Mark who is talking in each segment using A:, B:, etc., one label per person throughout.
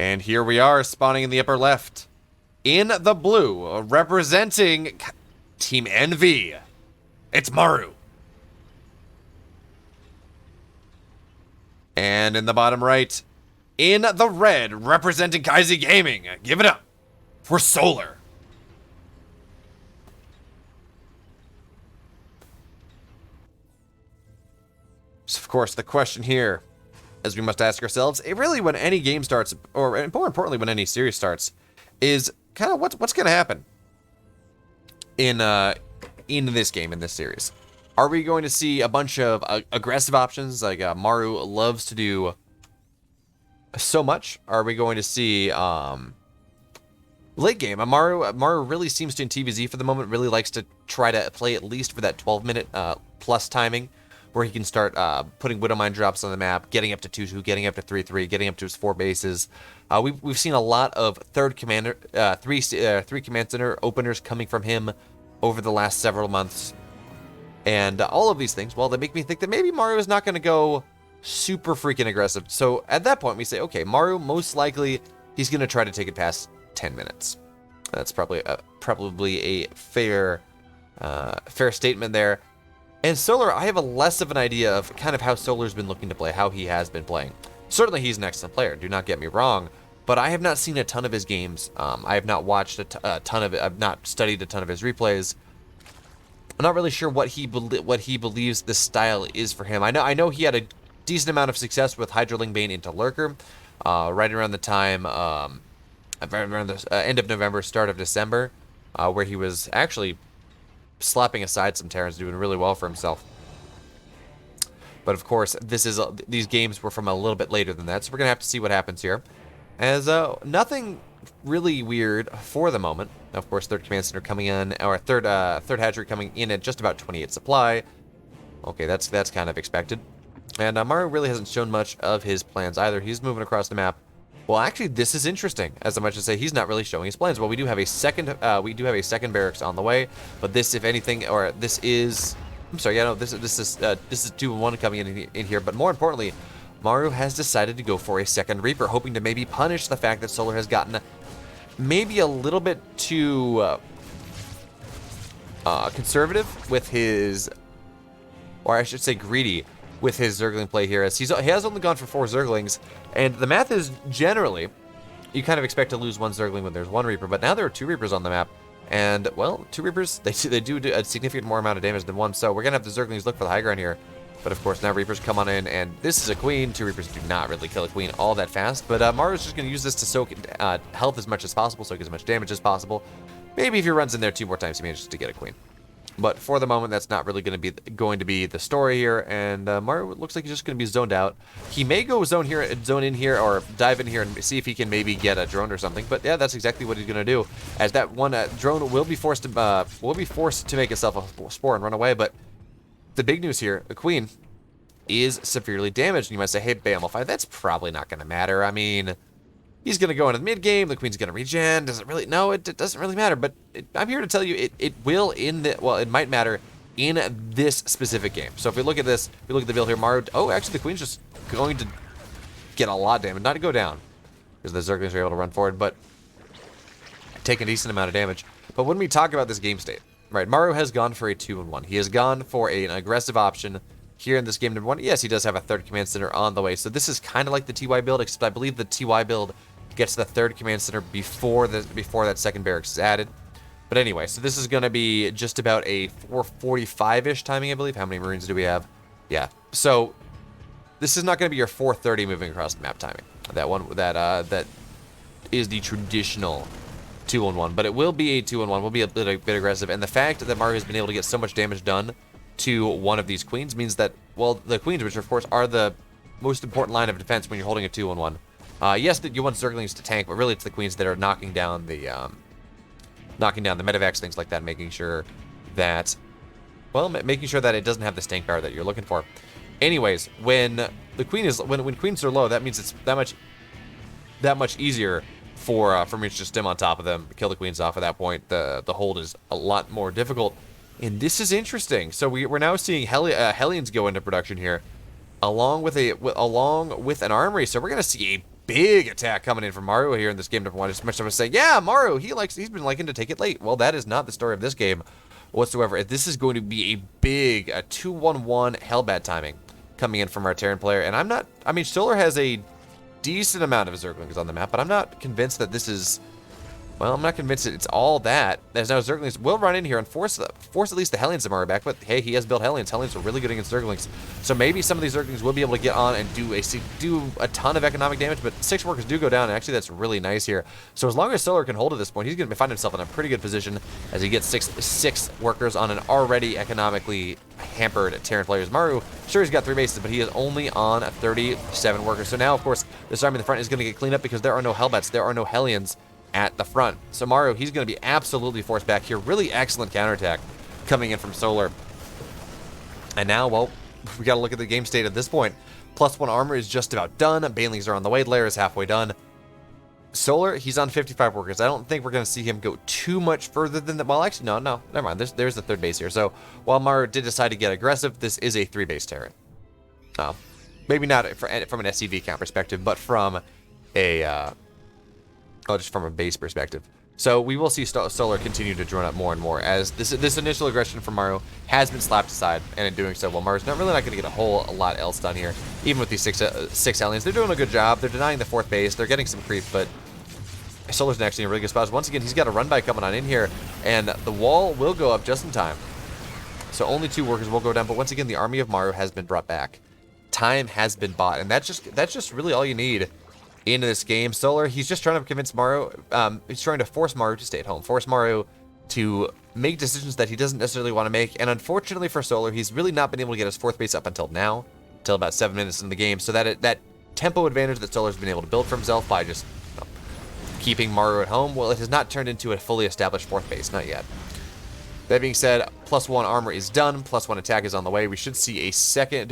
A: And here we are, spawning in the upper left. In the blue, representing Team Envy, it's MARU. And in the bottom right, in the red, representing Kaizi Gaming, give it up for Solar. So, of course, the question here, as we must ask ourselves, really when any game starts, or more importantly when any series starts, is kind of what's going to happen in this game, in this series. Are we going to see a bunch of aggressive options like MARU loves to do so much? Are we going to see late game? MARU really seems to, in TVZ for the moment, really likes to try to play at least for that 12-minute plus timing, where he can start putting Widowmine drops on the map, getting up to 2-2, getting up to 3-3, getting up to his 4 bases. We've seen a lot of three command center openers coming from him over the last several months. And all of these things, well, they make me think that maybe MARU is not going to go super freaking aggressive. So at that point, we say, okay, MARU, most likely, he's going to try to take it past 10 minutes. That's probably a fair statement there. And Solar, I have a less of an idea of kind of how Solar's been looking to play, how he has been playing. Certainly, he's an excellent player, do not get me wrong, but I have not seen a ton of his games. I have not watched a ton of it. I've not studied a ton of his replays. I'm not really sure what he believes the style is for him. I know he had a decent amount of success with Hydroling Bane into Lurker, right around the time, around the end of November, start of December, where he was actually slapping aside some Terrans, doing really well for himself. But of course, these games were from a little bit later than that, so we're gonna have to see what happens here. As nothing really weird for the moment. Of course, third command center coming in, or third hatchery coming in at just about 28 supply. Okay, that's kind of expected. And MARU really hasn't shown much of his plans either. He's moving across the map. Well, actually, this is interesting. As much as say he's not really showing his plans. Well, we do have a second barracks on the way, but this, if anything, or this is, I'm sorry, yeah, no, this is 2-1 coming in here. But more importantly, MARU has decided to go for a second Reaper, hoping to maybe punish the fact that Solar has gotten maybe a little bit too conservative with his, or I should say greedy with his Zergling play here, as he has only gone for 4 Zerglings, and the math is generally, you kind of expect to lose 1 Zergling when there's 1 Reaper, but now there are 2 Reapers on the map, and, well, 2 Reapers, they do a significant more amount of damage than 1, so we're going to have the Zerglings look for the high ground here. But of course, now Reapers come on in, and this is a Queen. 2 Reapers do not really kill a Queen all that fast, but MARU's just going to use this to soak health as much as possible, soak as much damage as possible. Maybe if he runs in there 2 more times, he manages to get a Queen. But for the moment, that's not really going to be the story here, and MARU looks like he's just going to be zoned out. He may go zone in here, or dive in here and see if he can maybe get a drone or something. But yeah, that's exactly what he's going to do, as that one drone will be forced to make itself a spore and run away. But the big news here, the Queen is severely damaged. And you might say, hey, Bamify, that's probably not going to matter. I mean, he's going to go into the mid game. The Queen's going to regen. Does it really? No, it doesn't really matter. But I'm here to tell you, it will it might matter in this specific game. So if we look at this, we look at the build here, MARU. Oh, actually, the Queen's just going to get a lot of damage, not to go down, because the Zerglings are able to run forward, but take a decent amount of damage. But when we talk about this game state, right, MARU has gone for a 2-1. He has gone for an aggressive option here in this game number 1. Yes, he does have a third command center on the way. So this is kind of like the TY build, except I believe the TY build gets the third command center before that second barracks is added. But anyway, so this is going to be just about a 4:45-ish timing, I believe. How many Marines do we have? Yeah. So this is not going to be your 4:30 moving across the map timing. That is the traditional 2-1, but it will be a 2-1. Will be a bit aggressive, and the fact that MARU has been able to get so much damage done to one of these Queens means that, well, the Queens, which of course are the most important line of defense when you're holding a 2-1. Yes, you want Zerglings to tank, but really it's the Queens that are knocking down the medevacs, things like that, making sure that it doesn't have the tank power that you're looking for. Anyways, when Queens are low, that means it's that much easier for me to just stem on top of them, kill the Queens off. At that point, the hold is a lot more difficult. And this is interesting. So we're now seeing Hellions go into production here, along with an armory. So we're going to see a big attack coming in from MARU here in this game number 1. As much as I say, yeah, MARU, he's been liking to take it late. Well, that is not the story of this game whatsoever. This is going to be a big 2-1-1 Hellbat timing coming in from our Terran player. And I mean, Solar has a decent amount of Zerglings on the map, but I'm not convinced that this is... Well, I'm not convinced that it's all that. There's now Zerglings will run in here and force at least the Hellions of MARU back, but hey, he has built Hellions. Hellions are really good against Zerglings. So maybe some of these Zerglings will be able to get on and do a ton of economic damage, but 6 workers do go down, and actually that's really nice here. So as long as Solar can hold at this point, he's going to find himself in a pretty good position as he gets six workers on an already economically hampered Terran player's MARU. Sure, he's got 3 bases, but he is only on 37 workers. So now, of course, this army in the front is going to get cleaned up because there are no Hellbats, there are no Hellions at the front. So MARU, he's going to be absolutely forced back here. Really excellent counterattack coming in from Solar. And now, well, we got to look at the game state at this point. +1 armor is just about done. Banelings are on the way. Lair is halfway done. Solar, he's on 55 workers. I don't think we're going to see him go too much further than that. Well, actually, no, never mind. There's the 3rd base here. So while MARU did decide to get aggressive, this is a 3-base Terran. Maybe not from an SCV count perspective, but from a... just from a base perspective. So we will see Solar continue to drone up more and more as this initial aggression from MARU has been slapped aside, and in doing so, well, MARU's not going to get a whole lot else done here. Even with these six aliens, they're doing a good job. They're denying the 4th base. They're getting some creep, but Solar's actually in a really good spot. Once again, he's got a run by coming on in here, and the wall will go up just in time. So only 2 workers will go down, but once again, the army of MARU has been brought back. Time has been bought, and that's just really all you need into this game. Solar, he's just trying to convince MARU, he's trying to force MARU to stay at home, force MARU to make decisions that he doesn't necessarily want to make, and unfortunately for Solar, he's really not been able to get his 4th base up until now, until about 7 minutes in the game, so that tempo advantage that Solar's been able to build for himself by just keeping MARU at home, well, it has not turned into a fully established 4th base, not yet. That being said, +1 armor is done, +1 attack is on the way. We should see a second,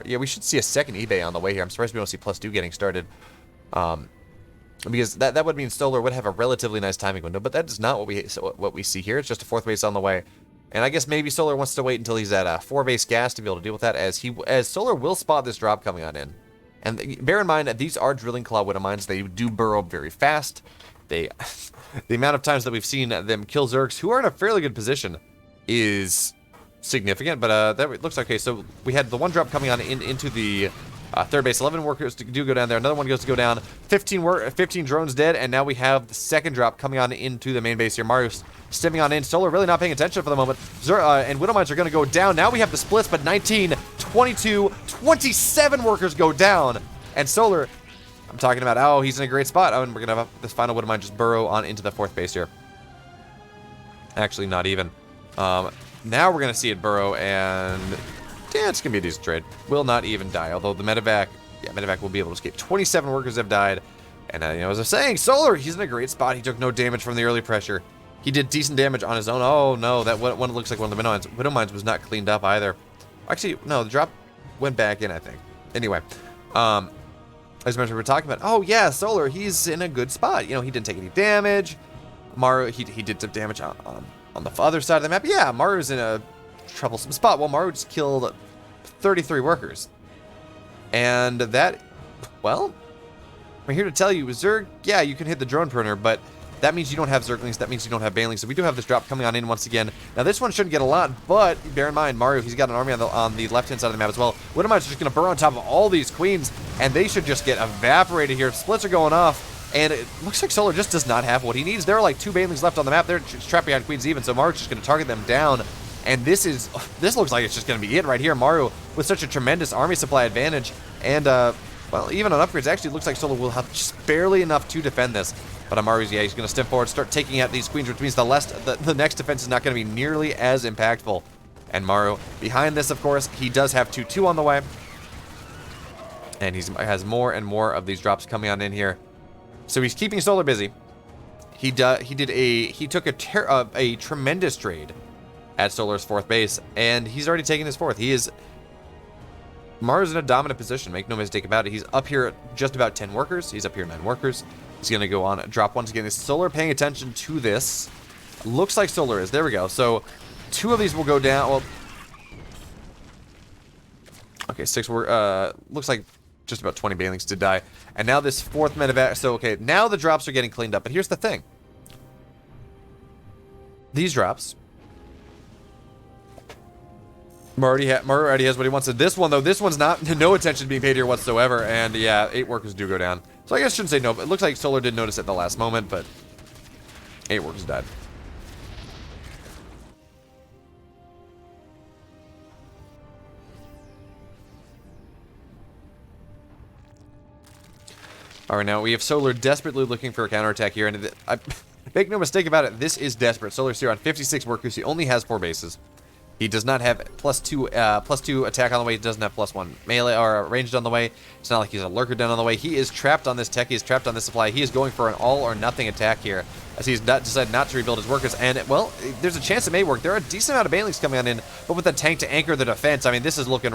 A: yeah, we should see a second eBay on the way here. I'm surprised we don't see +2 getting started. Because that would mean Solar would have a relatively nice timing window, but that is not what we see here. It's just a 4th base on the way. And I guess maybe Solar wants to wait until he's at a 4-base gas to be able to deal with that, as Solar will spot this drop coming on in. And bear in mind that these are Drilling Claw Widow Mines. They do burrow very fast. The amount of times that we've seen them kill Zergs who are in a fairly good position is significant, but that looks okay. So we had the 1 drop coming on into the 3rd base. 11 workers do go down there. Another one goes to go down. 15 drones dead, and now we have the 2nd drop coming on into the main base here. MARU's stepping on in. Solar really not paying attention for the moment. And Widow Mines are going to go down. Now we have the splits, but 19, 22, 27 workers go down. And Solar, I'm talking about, oh, he's in a great spot. Oh, and we're going to have this final Widow Mine just burrow on into the 4th base here. Actually, not even. Now we're going to see it burrow, and yeah, it's going to be a decent trade. Will not even die, although the medevac will be able to escape. 27 workers have died, and as I was saying, Solar, he's in a great spot. He took no damage from the early pressure. He did decent damage on his own. Oh, no, that one looks like one of the Widow Mines was not cleaned up either. Actually, no, the drop went back in, I think. Anyway, as mentioned, we're talking about, oh, yeah, Solar, he's in a good spot. He didn't take any damage. MARU, he did some damage on the other side of the map. Yeah, MARU's in a troublesome spot. Well, MARU just killed 33 workers. And that, well, I'm here to tell you, Zerg, yeah, you can hit the drone printer, but that means you don't have Zerglings, that means you don't have Banelings. So we do have this drop coming on in once again. Now, this one shouldn't get a lot, but bear in mind, MARU, he's got an army on the left-hand side of the map as well. Widow Mines are just going to burrow on top of all these queens, and they should just get evaporated here. Splits are going off. And it looks like Solar just does not have what he needs. There are like 2 Banelings left on the map. They're trapped behind Queens even, so MARU's just going to target them down. And this looks like it's just going to be it right here. MARU with such a tremendous army supply advantage. And, well, even on upgrades, actually it looks like Solar will have just barely enough to defend this. But MARU's, yeah, he's going to step forward, start taking out these Queens, which means the next defense is not going to be nearly as impactful. And MARU, behind this, of course, he does have 2-2 on the way. And he has more and more of these drops coming on in here. So he's keeping Solar busy. He took a tremendous trade at Solar's 4th base, and he's already taken his 4th. MARU's in a dominant position, make no mistake about it. He's up here at just about 10 workers. He's up here 9 workers. He's going to go on drop once again. Is Solar paying attention to this? Looks like Solar is. There we go. So 2 of these will go down. Well, okay, 6 were, looks like just about 20 Banelings did die. And now this 4th medevac. So, okay, now the drops are getting cleaned up. But here's the thing. These drops. Maru already has what he wants. This one, though, this one's not, no attention being paid here whatsoever. And yeah, 8 workers do go down. So I guess I shouldn't say no, but it looks like Solar did notice at the last moment, but 8 workers died. Alright, now we have Solar desperately looking for a counterattack here, and make no mistake about it, this is desperate. Solar's here on 56 workers. He only has 4 bases. He does not have +2 attack on the way. He doesn't have +1 melee or ranged on the way. It's not like he's a lurker down on the way. He is trapped on this tech. He is trapped on this supply. He is going for an all or nothing attack here, as he's decided not to rebuild his workers. And, well, there's a chance it may work. There are a decent amount of Banelings coming on in, but with a tank to anchor the defense, I mean, this is looking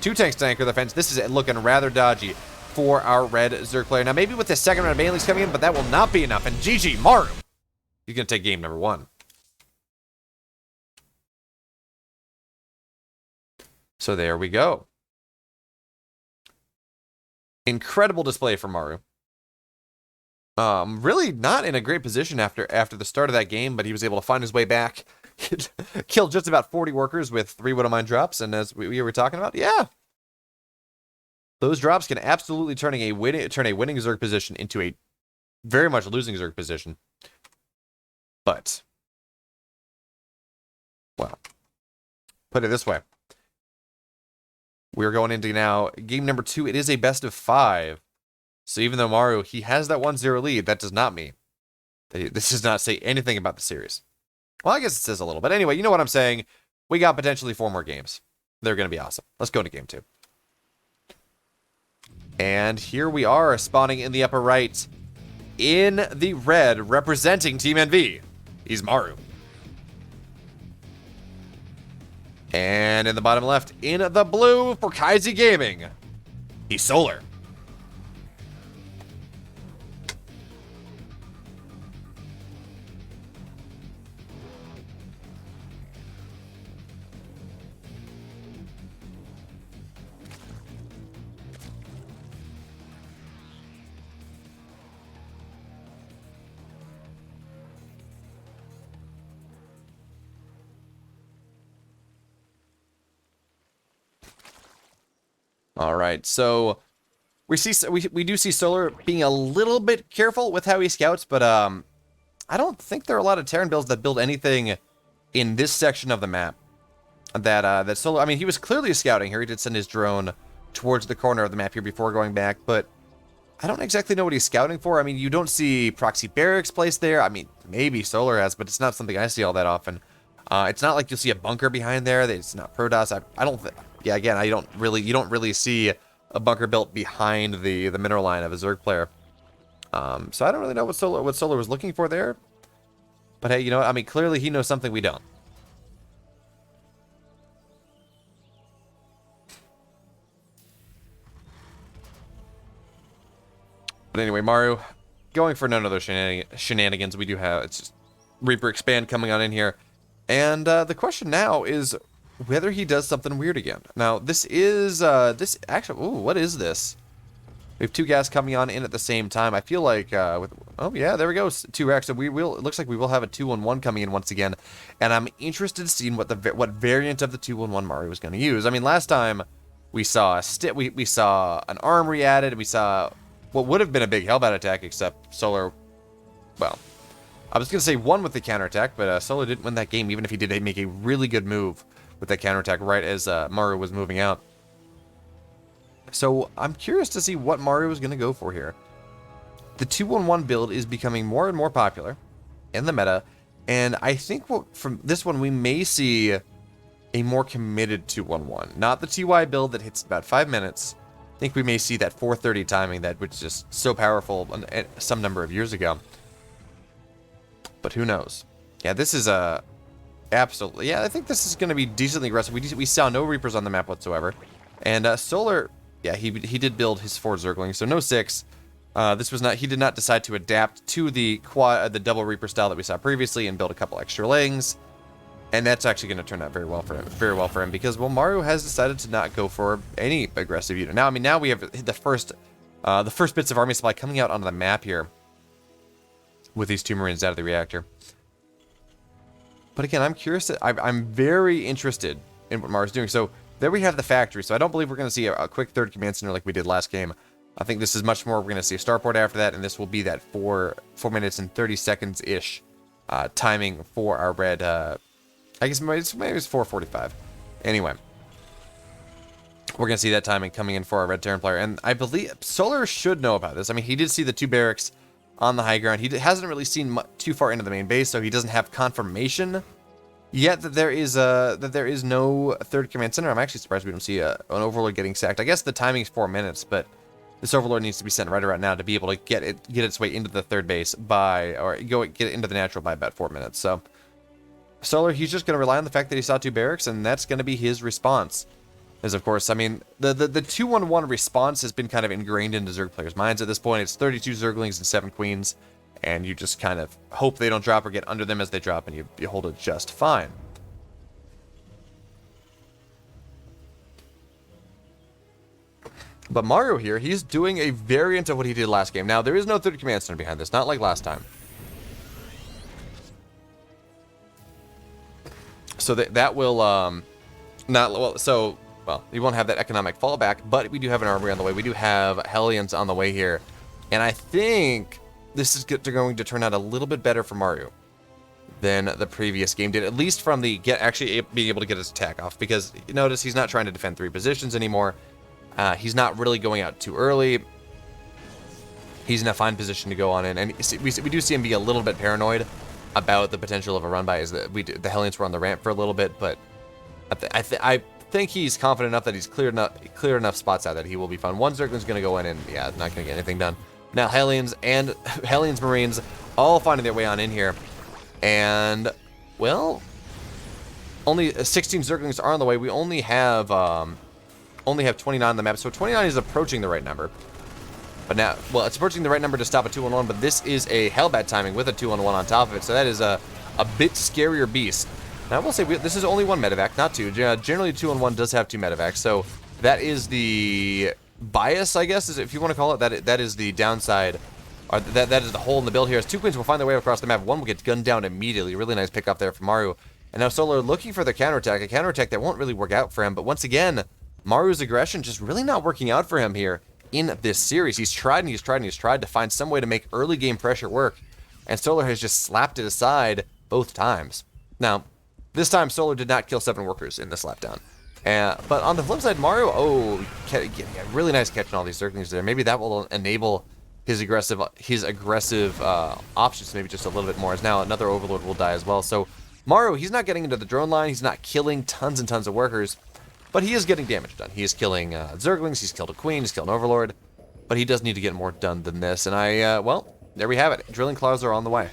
A: 2 tanks to anchor the defense. This is looking rather dodgy for our red Zerg player. Now, maybe with the second round of Banelings coming in, but that will not be enough. And GG, Maru, he's going to take game number 1. So there we go. Incredible display from Maru. Really not in a great position after the start of that game, but he was able to find his way back. Killed just about 40 workers with 3 Widowmine drops, and as we were talking about, yeah. Those drops can absolutely turn a winning Zerg position into a very much losing Zerg position. But, well, put it this way. We're going into now game number 2. It is a best of 5. So even though Maru, he has that 1-0 lead, that does not mean that this does not say anything about the series. Well, I guess it says a little. But anyway, you know what I'm saying. We got potentially 4 more games. They're going to be awesome. Let's go into game 2. And here we are, spawning in the upper right. In the red, representing Team NV, he's Maru. And in the bottom left, in the blue for Kaizi Gaming, he's Solar. All right, so we do see Solar being a little bit careful with how he scouts, but I don't think there are a lot of Terran builds that build anything in this section of the map that Solar. I mean, he was clearly scouting here. He did send his drone towards the corner of the map here before going back, but I don't exactly know what he's scouting for. I mean, you don't see proxy barracks placed there. I mean, maybe Solar has, but it's not something I see all that often. It's not like you'll see a bunker behind there. It's not Protoss. I don't think. Yeah, again, you don't really see a bunker built behind the mineral line of a Zerg player. So I don't really know what Solar was looking for there. But hey, you know what? I mean, clearly he knows something we don't. But anyway, Maru, going for none of those shenanigans. We do have, it's just Reaper Expand coming on in here. And the question now is whether he does something weird again. Now, this is, ooh, what is this? We have 2 gas coming on in at the same time. I feel like, oh yeah, there we go, 2 racks. So it looks like we will have a 2-1-1 coming in once again. And I'm interested in seeing what variant of the 2-1-1 Maru is going to use. I mean, last time we saw we saw an armory added, and we saw what would have been a big Hellbat attack, except Solar, well, I was going to say won with the counterattack, but Solar didn't win that game, even if he did make a really good move with that counterattack right as Maru was moving out. So I'm curious to see what Maru is going to go for here. The 2-1-1 build is becoming more and more popular in the meta, and I think from this one we may see a more committed 2-1-1. Not the TY build that hits about 5 minutes. I think we may see that 430 timing that was just so powerful some number of years ago. But who knows? Yeah, this is a... Absolutely. Yeah, I think this is going to be decently aggressive. We saw no Reapers on the map whatsoever. And Solar, yeah, he did build his 4 Zerglings, so no 6. He did not decide to adapt to the double Reaper style that we saw previously and build a couple extra legs. And that's actually going to turn out very well for him, because, well, MARU has decided to not go for any aggressive unit. Now, I mean, now we have the first bits of army supply coming out onto the map here with these 2 Marines out of the reactor. But again, I'm curious. I'm very interested in what MARU's doing. So there we have the factory. So I don't believe we're going to see a quick 3rd command center like we did last game. I think this is much more. We're going to see a starport after that, and this will be that 4 minutes and 30 seconds-ish timing for our red. I guess maybe it's 4:45. Anyway, we're going to see that timing coming in for our red Terran player. And I believe Solar should know about this. I mean, he did see the 2 barracks on the high ground. He hasn't really seen too far into the main base, so he doesn't have confirmation yet that there is no 3rd command center. I'm actually surprised we don't see an overlord getting sacked. I guess the timing is 4 minutes, but this overlord needs to be sent right around now to be able to get its way into the 3rd base get it into the natural by about 4 minutes. So Solar, he's just going to rely on the fact that he saw 2 barracks, and that's going to be his response. As of course, I mean, the 2-1-1 response has been kind of ingrained into Zerg players' minds at this point. It's 32 Zerglings and 7 Queens, and you just kind of hope they don't drop or get under them as they drop, and you hold it just fine. But MARU here, he's doing a variant of what he did last game. Now, there is no 3rd command center behind this, not like last time. So that will, well, you won't have that economic fallback, but we do have an armory on the way. We do have Hellions on the way here. And I think this is going to turn out a little bit better for MARU than the previous game did, at least from the actually being able to get his attack off, because you notice he's not trying to defend 3 positions anymore. He's not really going out too early. He's in a fine position to go on in, and we do see him be a little bit paranoid about the potential of a run by. Is that the Hellions were on the ramp for a little bit, but I think he's confident enough that he's cleared enough spots out that he will be fine. 1 Zergling's going to go in, and yeah, not going to get anything done. Now Hellions and Marines all finding their way on in here, and well, only 16 Zerglings are on the way. We only have 29 on the map, so 29 is approaching the right number. But now, well, it's approaching the right number to stop a 2-1-1, but this is a Hellbat timing with a 2-1-1 on top of it, so that is a bit scarier beast. Now, I will say, this is only 1 medevac, not 2. Generally, 2-1-1 does have 2 medevacs, so that is the bias, I guess, if you want to call it. That is the downside, or that is the hole in the build here. As 2 Queens will find their way across the map. 1 will get gunned down immediately. Really nice pick up there from MARU. And now Solar looking for the counterattack, a counterattack that won't really work out for him, but once again, MARU's aggression just really not working out for him here in this series. He's tried and he's tried and he's tried to find some way to make early game pressure work, and Solar has just slapped it aside both times. Now, this time Solar did not kill 7 workers in the slapdown. But on the flip side, MARU, really nice catching all these Zerglings there. Maybe that will enable his aggressive options maybe just a little bit more, as now another Overlord will die as well. So MARU, he's not getting into the drone line, he's not killing tons and tons of workers, but he is getting damage done. He is killing Zerglings, he's killed a Queen, he's killed an Overlord, but he does need to get more done than this. And well, there we have it. Drilling claws are on the way.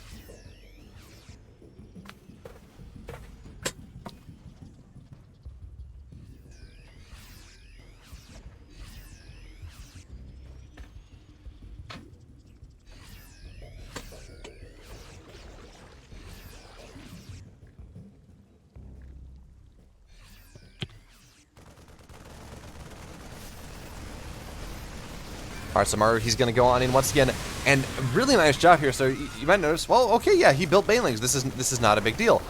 A: Alright, so MARU, he's going to go on in once again, and really nice job here. So you might notice, well, okay, yeah, he built banelings. This is not a big deal.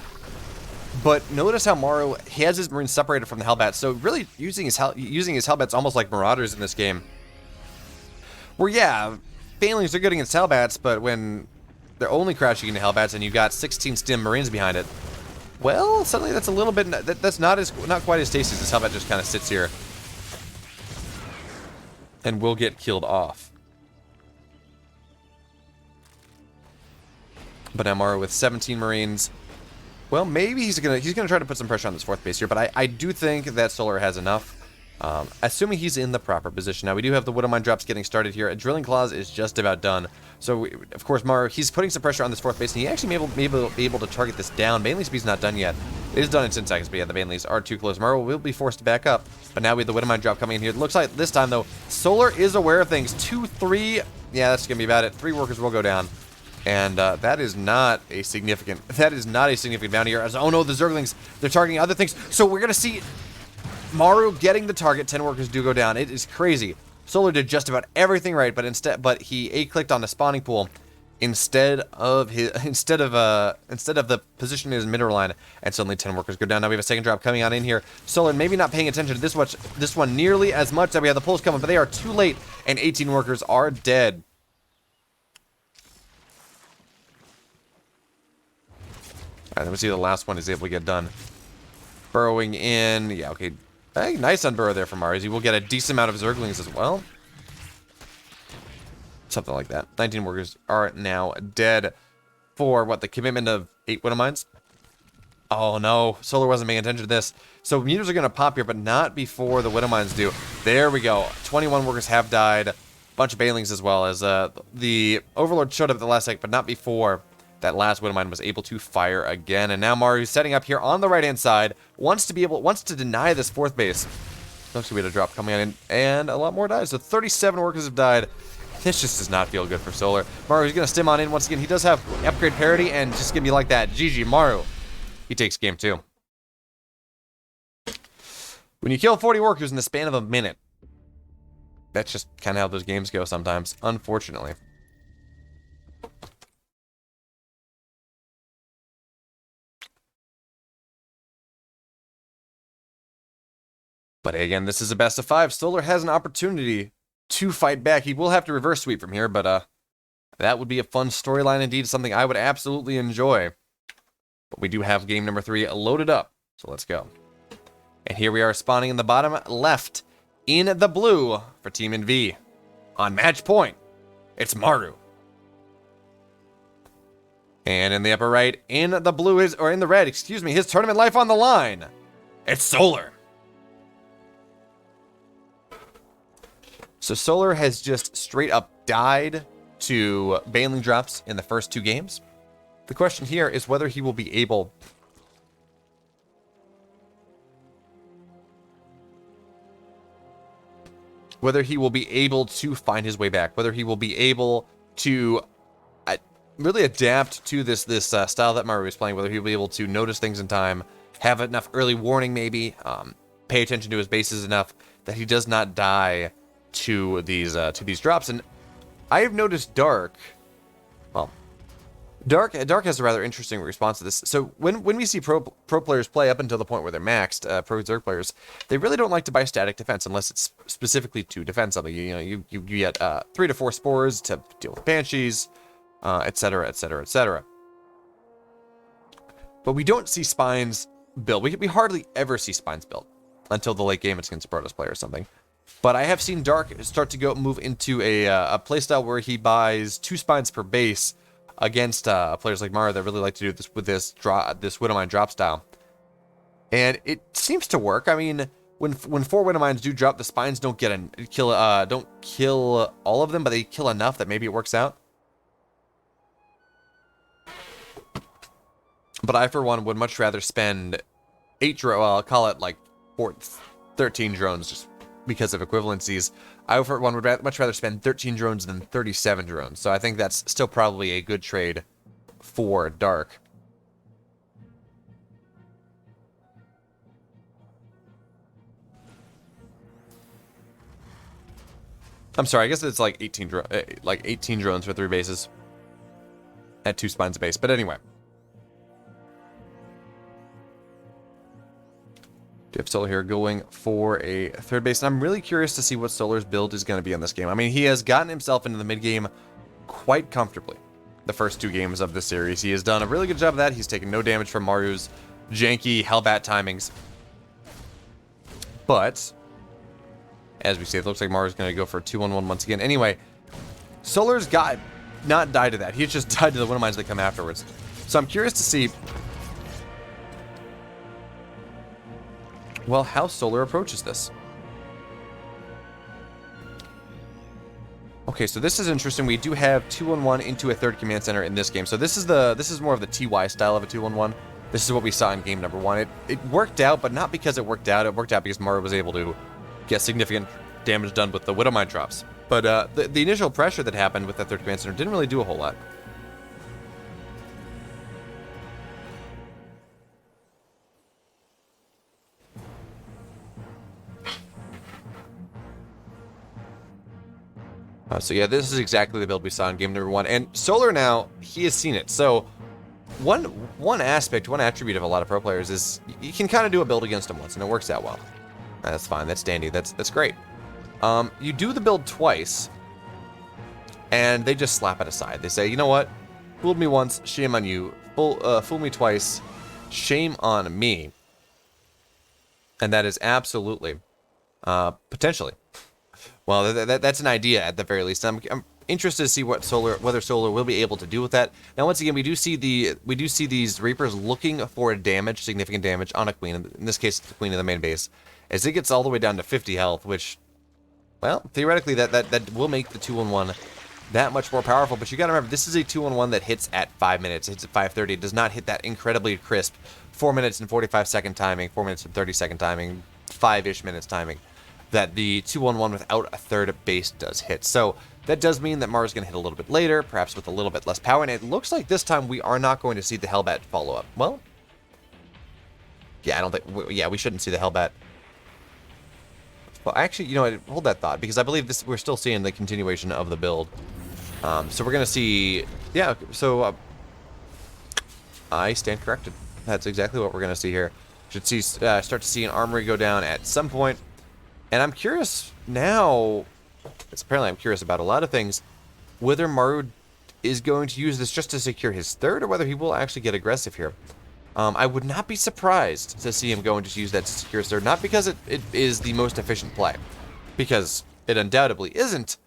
A: But notice how MARU, he has his Marines separated from the Hellbats, so really using his Hellbats almost like Marauders in this game. Where, yeah, banelings are good against Hellbats, but when they're only crashing into Hellbats and you've got 16 stim Marines behind it, well, suddenly that's a little bit, that's not quite as tasty as this Hellbat just kind of sits here and will get killed off. But now MARU with 17 Marines. Well, maybe he's gonna try to put some pressure on this 4th base here, but I do think that Solar has enough. Assuming he's in the proper position. Now, we do have the Widowmine drops getting started here. A Drilling Claws is just about done. So, of course, MARU, he's putting some pressure on this 4th base, and he actually may be able to target this down. Baneley speed's not done yet. It is done in 10 seconds, but yeah, the Baneleys are too close. MARU will be forced to back up, but now we have the Widowmine drop coming in here. It looks like this time, though, Solar is aware of things. 2, 3, yeah, that's going to be about it. 3 workers will go down. And that is not a significant bounty here. As, oh no, the Zerglings, they're targeting other things. So we're gonna see MARU getting the target. 10 workers do go down. It is crazy. Solar did just about everything right, but he A-clicked on the spawning pool instead of the position in his middle line, and suddenly 10 workers go down. Now we have a second drop coming on in here. Solar maybe not paying attention to this one nearly as much. That we have the pulls coming, but they are too late, and 18 workers are dead. Alright, let me see if the last one is able to get done. Burrowing in. Yeah, okay. Hey, nice unburrow there from Mars. He will get a decent amount of Zerglings as well. Something like that. 19 workers are now dead for, what, the commitment of 8 Widow Mines? Oh, no. Solar wasn't paying attention to this. So, meters are going to pop here, but not before the Widow Mines do. There we go. 21 workers have died. Bunch of Banelings as well, as the Overlord showed up at the last second, but not before that last Widow Mine was able to fire again. And now Maru's setting up here on the right-hand side. Wants to deny this 4th base. Looks like we had a drop coming in, and a lot more died. So 37 workers have died. This just does not feel good for Solar. Maru's going to stim on in once again. He does have upgrade parity, and just give me like that. GG, Maru. He takes game 2. When you kill 40 workers in the span of a minute, that's just kind of how those games go sometimes, unfortunately. But again, this is a best of 5. Solar has an opportunity to fight back. He will have to reverse sweep from here, but that would be a fun storyline indeed, something I would absolutely enjoy. But we do have game number 3 loaded up, so let's go. And here we are spawning in the bottom left in the blue for Team NV. On match point, it's MARU. And in the upper right, in the blue is, or in the red, excuse me, his tournament life on the line, it's Solar. So Solar has just straight up died to Baneling drops in the first 2 games. The question here is whether he will be able to find his way back, whether he will be able to really adapt to this style that Maru is playing, whether he'll be able to notice things in time, have enough early warning maybe, pay attention to his bases enough that he does not die to these drops. And I have noticed Dark has a rather interesting response to this. So when we see pro players play up until the point where they're maxed, pro Zerg players, they really don't like to buy static defense unless it's specifically to defend something. You get 3 to 4 spores to deal with banshees, etc., etc., etc. But we don't see spines built. We hardly ever see spines built until the late game. It's against a Protoss player or something. But I have seen Dark start to move into a playstyle where he buys 2 spines per base against players like Mara that really like to do this with this Widow Mine drop style. And it seems to work. I mean, when 4 Widow Mines do drop, the spines don't kill all of them, but they kill enough that maybe it works out. But I, for one, would much rather spend 8 drones, well, I'll call it like 13 drones just because of equivalencies. I, for one, would much rather spend 13 drones than 37 drones. So I think that's still probably a good trade for Dark. I'm sorry, I guess it's like 18 drones for 3 bases at 2 spines a base. But anyway. Do have Solar here going for a 3rd base, and I'm really curious to see what Solar's build is going to be on this game. I mean, he has gotten himself into the mid-game quite comfortably the first 2 games of this series. He has done a really good job of that. He's taken no damage from Maru's janky Hellbat timings. But, as we see, it looks like Maru's going to go for a 2-1-1 once again. Anyway, Solar's not died to that. He's just died to the Widow Mines that come afterwards. So I'm curious to see, well, how Solar approaches this. Okay, so this is interesting. We do have 2-1-1 into a 3rd command center in this game. So this is more of the TY style of a 2-1-1. This is what we saw in game number 1. It worked out, but not because it worked out. It worked out because Maru was able to get significant damage done with the Widow Mine drops. But the initial pressure that happened with that 3rd command center didn't really do a whole lot. So yeah, this is exactly the build we saw in game number 1. And Solar now, he has seen it. So one aspect, one attribute of a lot of pro players is you can kind of do a build against them once, and it works out well. That's fine. That's dandy. That's great. You do the build twice, and they just slap it aside. They say, you know what? Fooled me once, shame on you. Fool me twice, shame on me. And that is absolutely, potentially. Well, that's an idea at the very least. I'm interested to see what whether Solar will be able to do with that. Now, once again, we do see these Reapers looking for damage, significant damage on a Queen. In this case, the Queen of the main base, as it gets all the way down to 50 health, which, well, theoretically that will make the 2-on-1 that much more powerful. But you got to remember, this is a 2-on-1 that hits at 5 minutes. It hits at 5:30. It does not hit that incredibly crisp 4 minutes and 45-second timing, 4 minutes and 30-second timing, 5-ish minutes timing that the 2-on-1 without a third base does hit. So that does mean that Mars is going to hit a little bit later, perhaps with a little bit less power, and it looks like this time we are not going to see the Hellbat follow up. Well, yeah, I don't think, yeah, we shouldn't see the Hellbat. Well, actually, you know what, hold that thought, because I believe we're still seeing the continuation of the build. So we're going to see, yeah, so I stand corrected. That's exactly what we're going to see here. Should see start to see an armory go down at some point. And I'm curious now, apparently I'm curious about a lot of things, whether MARU is going to use this just to secure his third, or whether he will actually get aggressive here. I would not be surprised to see him go and just use that to secure his third, not because it is the most efficient play, because it undoubtedly isn't,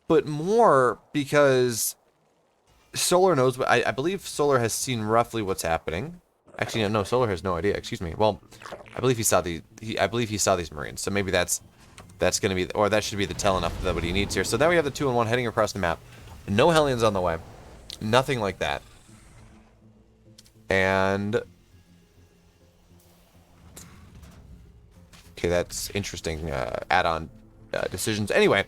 A: but more because Solar knows what, I believe Solar has seen roughly what's happening. Actually, no, Solar has no idea. Excuse me. Well, I believe he saw these Marines. So maybe that's going to be, or that should be the tell enough that what he needs here. So now we have the 2-on-1 heading across the map. No Hellions on the way. Nothing like that. And okay, that's interesting. Add-on decisions. Anyway,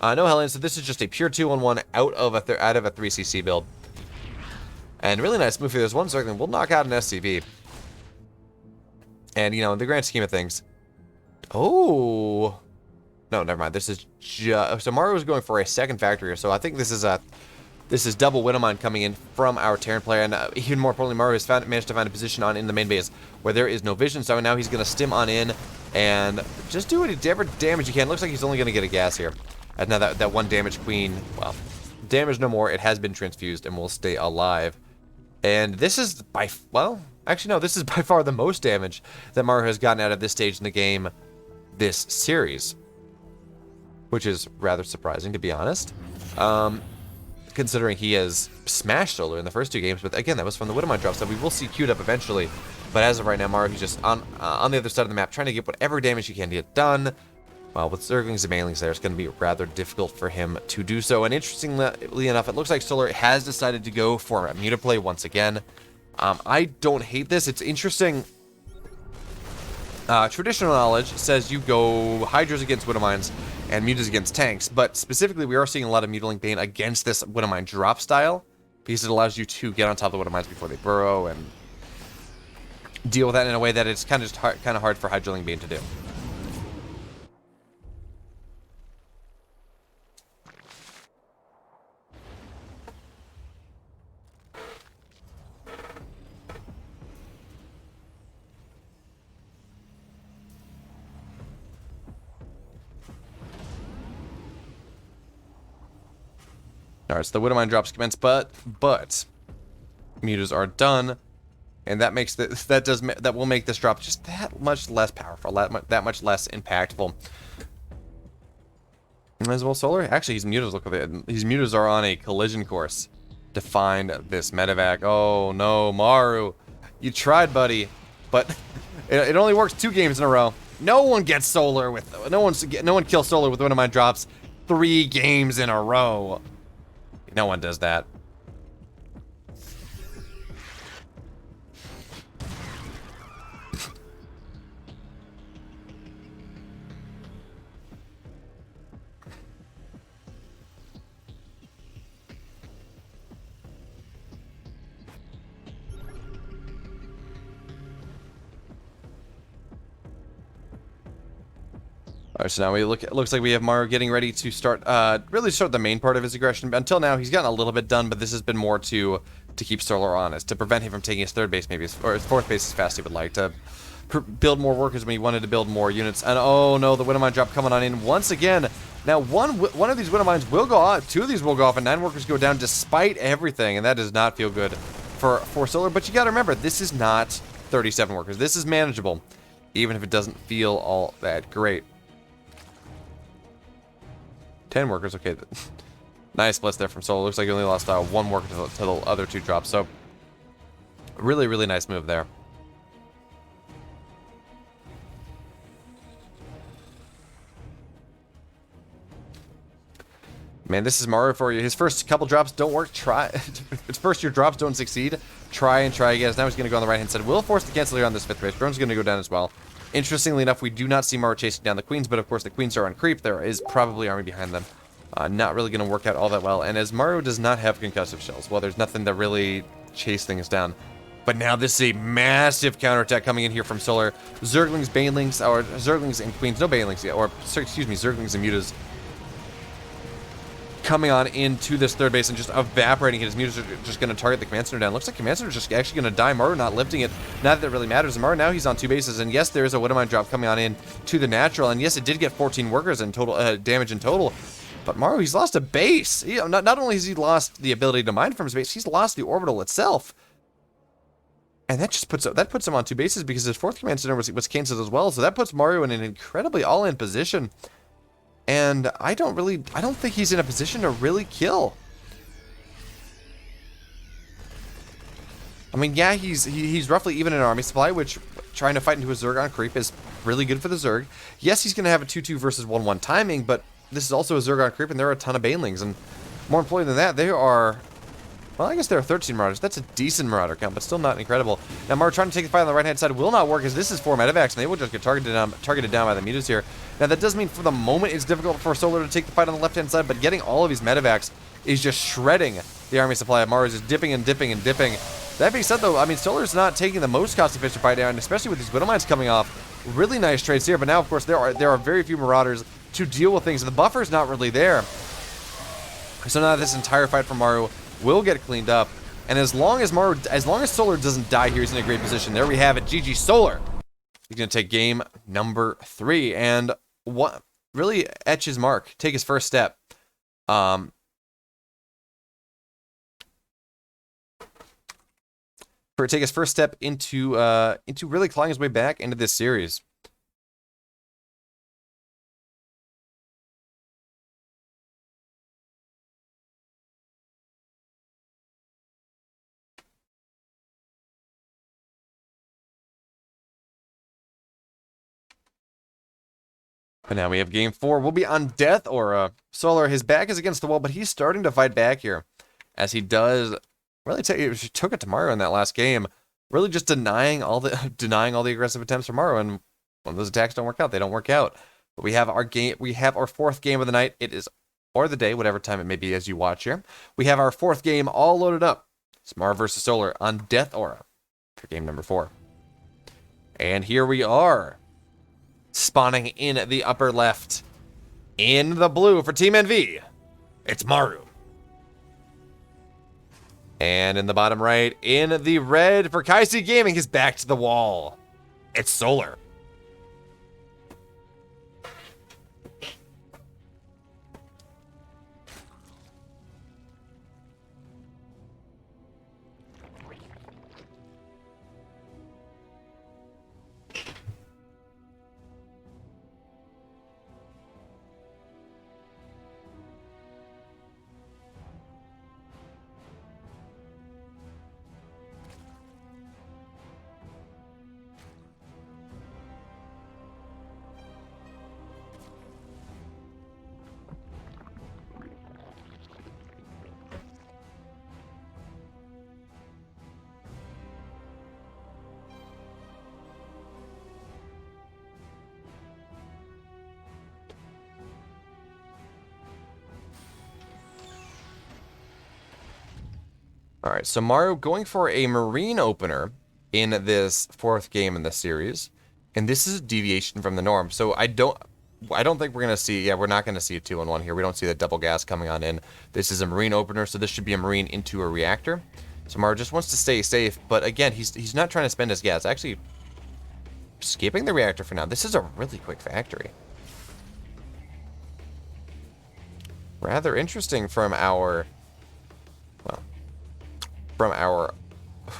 A: no Hellions. So this is just a pure 2-on-1 out of a 3cc build. And really nice move here. There's one circling. We'll knock out an SCV. And, you know, in the grand scheme of things... Oh! No, never mind. This is just... So MARU is going for a second factory here. So I think this is double Winnemon coming in from our Terran player. And even more importantly, MARU has managed to find a position in the main base where there is no vision. So now he's going to stim on in and just do whatever damage he can. Looks like he's only going to get a gas here. And now that one damaged Queen, well, damage no more. It has been transfused and will stay alive. And this is this is by far the most damage that MARU has gotten out of this stage in the game this series. Which is rather surprising, to be honest. Considering he has smashed Solar in the first 2 games. But again, that was from the Widowmine drop, so we will see queued up eventually. But as of right now, MARU, he's just on the other side of the map, trying to get whatever damage he can to get done. Well, with Zerglings and Banelings there, it's going to be rather difficult for him to do so. And interestingly enough, it looks like Solar has decided to go for a Mutaplay once again. I don't hate this. It's interesting. Traditional knowledge says you go Hydras against Widowmines and Mutas against tanks. But specifically, we are seeing a lot of Mutiling Bane against this Widowmine drop style, because it allows you to get on top of the Widowmines before they burrow and deal with that in a way that it's kind of hard for Hydraling Bane to do. Alright, so the Widowmine drops commence, but Mutas are done, and that makes that will make this drop just that much less powerful, that much less impactful. As well, Solar. Actually, his Mutas are on a collision course to find this medevac. Oh no, MARU, you tried, buddy, but it only works 2 games in a row. No one gets Solar with no one kills Solar with Widowmine drops 3 games in a row. No one does that. Alright, so now it looks like we have MARU getting ready to start, really start the main part of his aggression. Until now, he's gotten a little bit done, but this has been more to keep Solar honest, to prevent him from taking his third base, maybe, or his fourth base as fast as he would like, to build more workers when he wanted to build more units. And oh no, the Widowmine drop coming on in once again. Now, one of these Widowmines will go off, two of these will go off, and 9 workers go down despite everything, and that does not feel good for Solar. But you gotta remember, this is not 37 workers. This is manageable, even if it doesn't feel all that great. 10 workers, okay. Nice blitz there from Solar. Looks like he only lost 1 worker to the other 2 drops. So, really, really nice move there. Man, this is MARU for you. His first couple drops don't work. Try. His first year drops don't succeed. Try and try again. Now he's going to go on the right-hand side. Will force the cancel here on this 5th base. Drone's going to go down as well. Interestingly enough, we do not see MARU chasing down the queens, but of course the queens are on creep. There is probably army behind them. Not really going to work out all that well. And as MARU does not have concussive shells, well, there's nothing to really chase things down. But now this is a massive counterattack coming in here from Solar. Zerglings, Banelings, or Zerglings and queens. No Banelings yet, or excuse me, Zerglings and Mutas coming on into this third base and just evaporating it. His Mutas are just going to target the Command Center down. Looks like Command Center is just actually going to die. MARU not lifting it. Not that it really matters. MARU now he's on 2 bases. And yes, there is a Widowmine drop coming on in to the natural. And yes, it did get 14 workers in total, damage in total. But MARU, he's lost a base. Not only has he lost the ability to mine from his base, he's lost the orbital itself. And that just puts him on 2 bases because his 4th Command Center was canceled as well. So that puts MARU in an incredibly all-in position. And I don't think he's in a position to really kill. I mean, yeah, he's roughly even in army supply, which trying to fight into a Zerg on creep is really good for the Zerg. Yes, he's going to have a 2-2 versus 1-1 timing, but this is also a Zerg on creep, and there are a ton of Banelings. And more importantly than that, there are... Well, I guess there are 13 Marauders. That's a decent Marauder count, but still not incredible. Now, MARU trying to take the fight on the right-hand side will not work, as this is 4 medevacs, and they will just get targeted down by the Mutas here. Now, that does mean for the moment it's difficult for Solar to take the fight on the left-hand side, but getting all of these medevacs is just shredding the army supply of MARU. Is just dipping and dipping and dipping. That being said, though, I mean, Solar's not taking the most cost-efficient fight down, especially with these Widowmines coming off. Really nice trades here, but now, of course, there are very few Marauders to deal with things, and the buffer's not really there. So now this entire fight for MARU will get cleaned up. And as long as Solar doesn't die here, he's in a great position. There we have it. GG Solar. He's going to take game number 3 and what really etch his mark. Take his first step. For take his first step into really clawing his way back into this series. But now we have game 4. We'll be on Death Aura. Solar, his back is against the wall, but he's starting to fight back here. As he does really he took it to MARU in that last game. Really just denying all the aggressive attempts from MARU, and when those attacks don't work out, they don't work out. But we have our 4th game of the night. It is, or the day, whatever time it may be as you watch here. We have our 4th game all loaded up. It's MARU versus Solar on Death Aura for game number 4. And here we are. Spawning in the upper left. In the blue for Team NV, it's MARU. And in the bottom right, in the red for Kaisi Gaming, his back to the wall, it's Solar. All right, so MARU going for a Marine opener in this 4th game in the series, and this is a deviation from the norm. So I don't think we're going to see, yeah, we're not going to see a 2-on-1 here. We don't see the double gas coming on in. This is a Marine opener, so this should be a Marine into a reactor. So MARU just wants to stay safe, but again, he's not trying to spend his gas. Actually, skipping the reactor for now. This is a really quick factory. Rather interesting from our, well,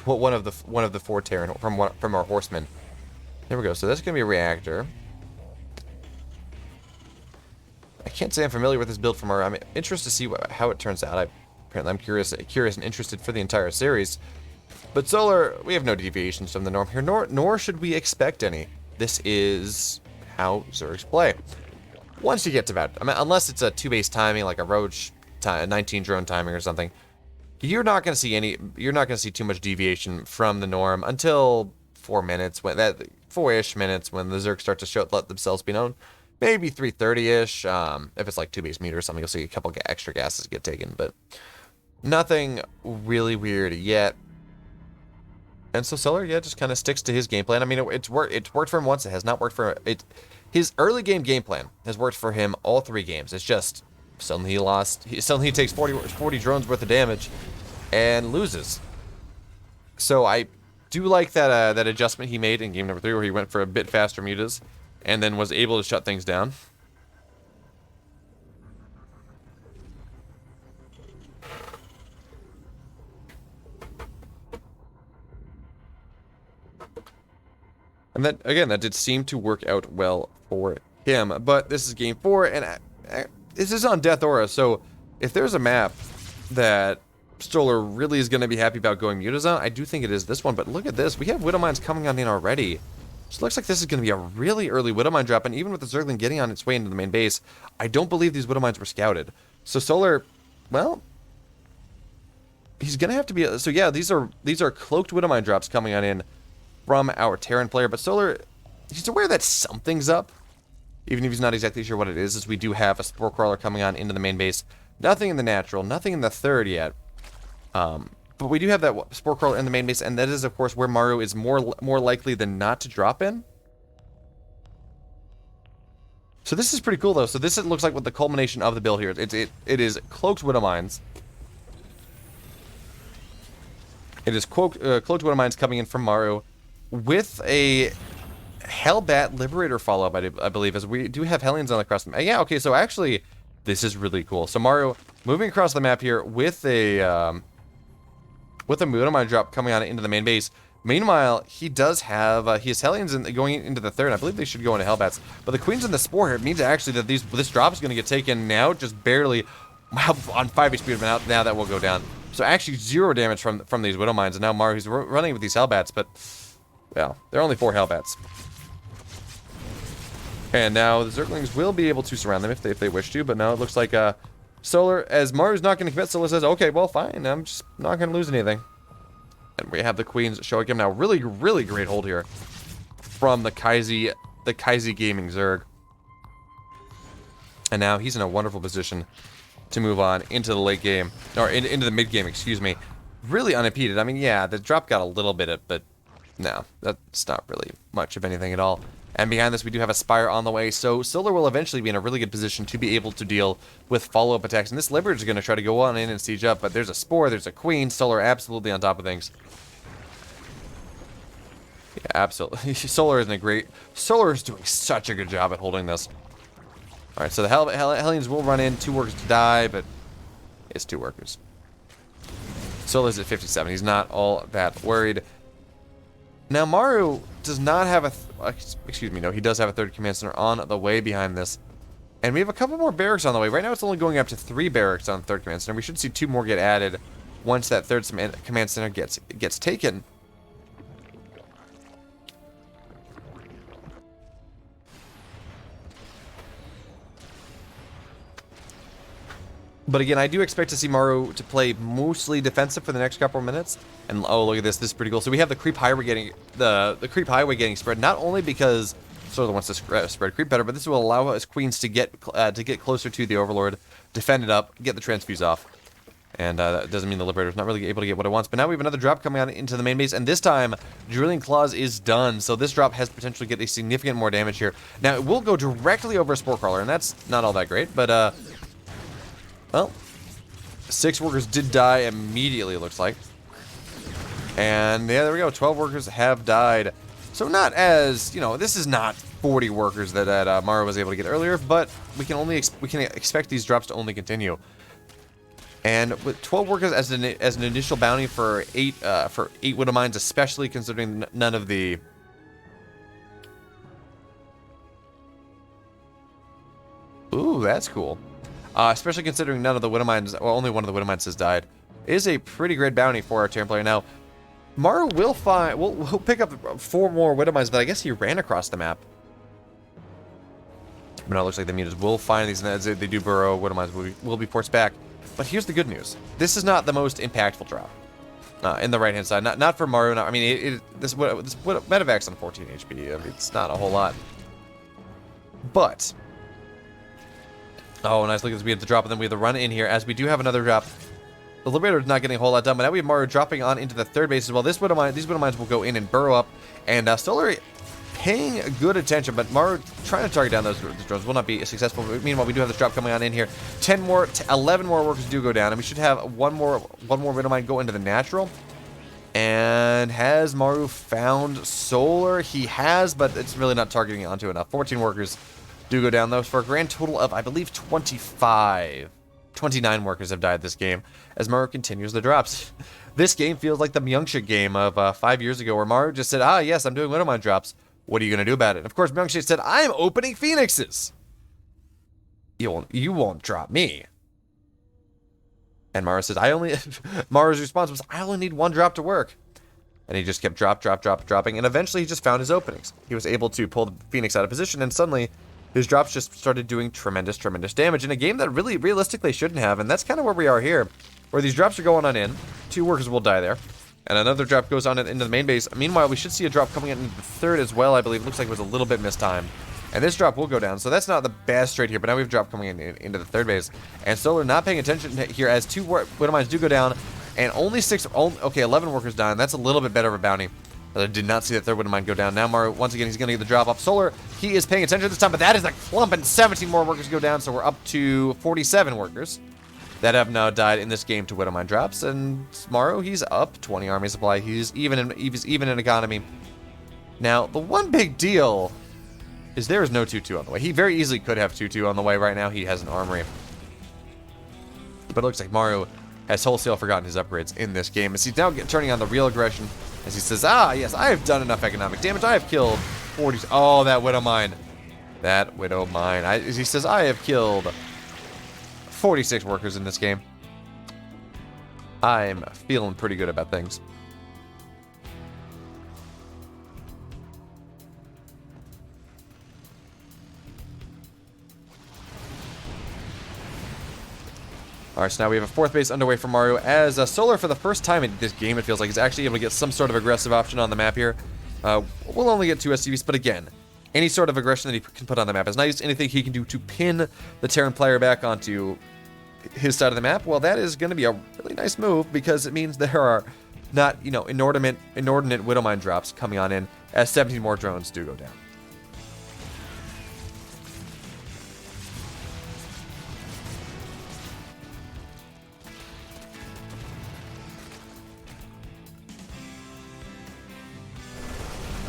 A: one of the 4 Terran, from our horsemen. There we go. So that's going to be a reactor. I can't say I'm familiar with this build from MARU. I'm interested to see how it turns out. Apparently, I'm curious and interested for the entire series. But Solar, we have no deviations from the norm here, nor should we expect any. This is how Zergs play. Once you get to about, I mean, unless it's a 2-base timing like a Roach, 19 drone timing or something, you're not going to see too much deviation from the norm until 4 minutes, when that 4-ish minutes when the Zergs start to let themselves be known. Maybe 3:30-ish. If it's like 2-base meter or something, you'll see a couple extra gases get taken, but nothing really weird yet. And so Solar, yeah, just kind of sticks to his game plan. I mean, it's worked for him once. It has not worked for it. His early game plan has worked for him all 3 games. It's just suddenly he lost. Suddenly he takes 40 drones worth of damage and loses. So I do like that adjustment he made in game number 3, where he went for a bit faster mutas and then was able to shut things down. And that, again, that did seem to work out well for him. But this is game 4, and this is on Death Aura, so if there's a map that Solar really is going to be happy about going mutas on, I do think it is this one. But look at this. We have Widow Mines coming on in already. So it looks like this is going to be a really early Widow Mine drop, and even with the Zergling getting on its way into the main base, I don't believe these Widow Mines were scouted. So Solar, well, he's going to have to be... So yeah, these are cloaked Widow Mine drops coming on in from our Terran player, but Solar, he's aware that something's up, even if he's not exactly sure what it is, as we do have a Spore Crawler coming on into the main base. Nothing in the natural, nothing in the 3rd yet. But we do have that Spore Crawler in the main base, and that is, of course, where MARU is more likely than not to drop in. So this is pretty cool, though. So this looks like what the culmination of the build here. It is cloaked Widow Mines. It is cloaked Widow Mines coming in from MARU with a Hellbat Liberator follow-up, I believe, as we do have Hellions on across the... Yeah, okay, so actually, this is really cool. So MARU moving across the map here with a Widow Mine drop coming on into the main base. Meanwhile, he does have he has Hellions going into the 3rd. I believe they should go into Hellbats. But the Queen's in the Spore here. It means actually that this drop is going to get taken now, just barely on 5 HP. But now that will go down. So actually 0 damage from these Widow Mines. And now MARU's running with these Hellbats, but... Well, there are only 4 Hellbats. And now the Zerglings will be able to surround them if they wish to, but now it looks like Solar, as MARU's not going to commit, Solar says, okay, well, fine, I'm just not going to lose anything. And we have the Queens showing him now. Really, really great hold here from the Kaizi Gaming Zerg. And now he's in a wonderful position to move on into the late game, or into the mid game, excuse me. Really unimpeded. I mean, yeah, the drop got a little bit, but no, that's not really much of anything at all. And behind this, we do have a Spire on the way, so Solar will eventually be in a really good position to be able to deal with follow-up attacks. And this Liberator is going to try to go on in and siege up, but there's a Spore, there's a Queen, Solar absolutely on top of things. Yeah, absolutely. Solar is doing such a good job at holding this. Alright, so the Hellions will run in, 2 workers to die, but it's 2 workers. Solar's at 57, he's not all that worried. Now, MARU does not have excuse me, no, he does have a 3rd command center on the way behind this. And we have a couple more barracks on the way. Right now, it's only going up to 3 barracks on the 3rd command center. We should see 2 more get added once that 3rd command center gets taken. But again, I do expect to see MARU to play mostly defensive for the next couple of minutes. And oh, look at this. This is pretty cool. So we have the creep highway getting the creep highway getting spread, not only because Solar wants to spread creep better, but this will allow us Queens to get closer to the Overlord, defend it up, get the transfuse off. And that doesn't mean the Liberator's not really able to get what it wants. But now we have another drop coming out into the main base. And this time, Drilling Claws is done. So this drop has potentially get a significant more damage here. Now, it will go directly over a Spore Crawler. And that's not all that great. But, well, 6 workers did die immediately, it looks like. And, yeah, there we go. 12 workers have died. So not as, you know, this is not 40 workers that MARU was able to get earlier. But we can expect these drops to only continue. And with 12 workers as an initial bounty for 8 Widow Mines, especially considering none of the... Ooh, that's cool. Especially considering none of the Widow Mines, well, only one of the Widow Mines has died, is a pretty great bounty for our Terran player. Now, MARU will find... We'll pick up 4 more Widow Mines, but I guess he ran across the map. But now it looks like the mutas will find these, and as they do burrow, Widow Mines will be forced back. But here's the good news. This is not the most impactful drop. In the right-hand side. Not for MARU. I mean, this Medevac's on 14 HP. I mean, it's not a whole lot. But... Oh, nice. Look at this. We have the drop, and then we have the run in here. As we do have another drop. The Liberator's not getting a whole lot done, but now we have MARU dropping on into the third base as well. These Widow Mines will go in and burrow up. And Solar paying good attention, but MARU trying to target down those drones will not be successful. Meanwhile, we do have this drop coming on in here. 11 more workers do go down, and we should have one more Widow Mine go into the natural. And has MARU found Solar? He has, but it's really not targeting onto enough. 14 workers do go down, though, for a grand total of, I believe, 29 workers have died this game, as MARU continues the drops. This game feels like the Myungshik game of 5 years ago, where MARU just said, yes, I'm doing Widow Mine drops. What are you going to do about it? And of course, Myungshik said, I'm opening Phoenixes. You won't drop me. And MARU says, MARU's response was, I only need 1 drop to work. And he just kept dropping, and eventually he just found his openings. He was able to pull the Phoenix out of position, and suddenly his drops just started doing tremendous damage in a game that really, realistically, shouldn't have. And that's kind of where we are here, where these drops are going on in. 2 workers will die there. And another drop goes on into the main base. Meanwhile, we should see a drop coming in the third as well, I believe. It looks like it was a little bit mistimed. And this drop will go down, so that's not the best trade here. But now we have a drop coming into the third base. And Solar not paying attention here as 2 Widow Mines do go down. And only 11 workers down. That's a little bit better of a bounty. I did not see that third Widow Mine go down. Now MARU, once again, he's going to get the drop off. Solar, he is paying attention this time, but that is a clump, and 17 more workers go down, so we're up to 47 workers that have now died in this game to Widow Mine drops. And MARU, he's up 20 army supply. He's even in economy. Now, the one big deal is there is no 2-2 on the way. He very easily could have 2-2 on the way. Right now, he has an armory. But it looks like MARU has wholesale forgotten his upgrades in this game, as he's now turning on the real aggression, as he says, yes, I have done enough economic damage. I have killed 40... Oh, that Widow Mine. That Widow Mine. As he says, I have killed 46 workers in this game. I'm feeling pretty good about things. Alright, so now we have a 4th base underway for MARU, as Solar, for the first time in this game, it feels like, is actually able to get some sort of aggressive option on the map here. We'll only get 2 SCVs, but again, any sort of aggression that he can put on the map is nice. Anything he can do to pin the Terran player back onto his side of the map, well, that is going to be a really nice move, because it means there are not, inordinate Widow Mine drops coming on in, as 17 more drones do go down.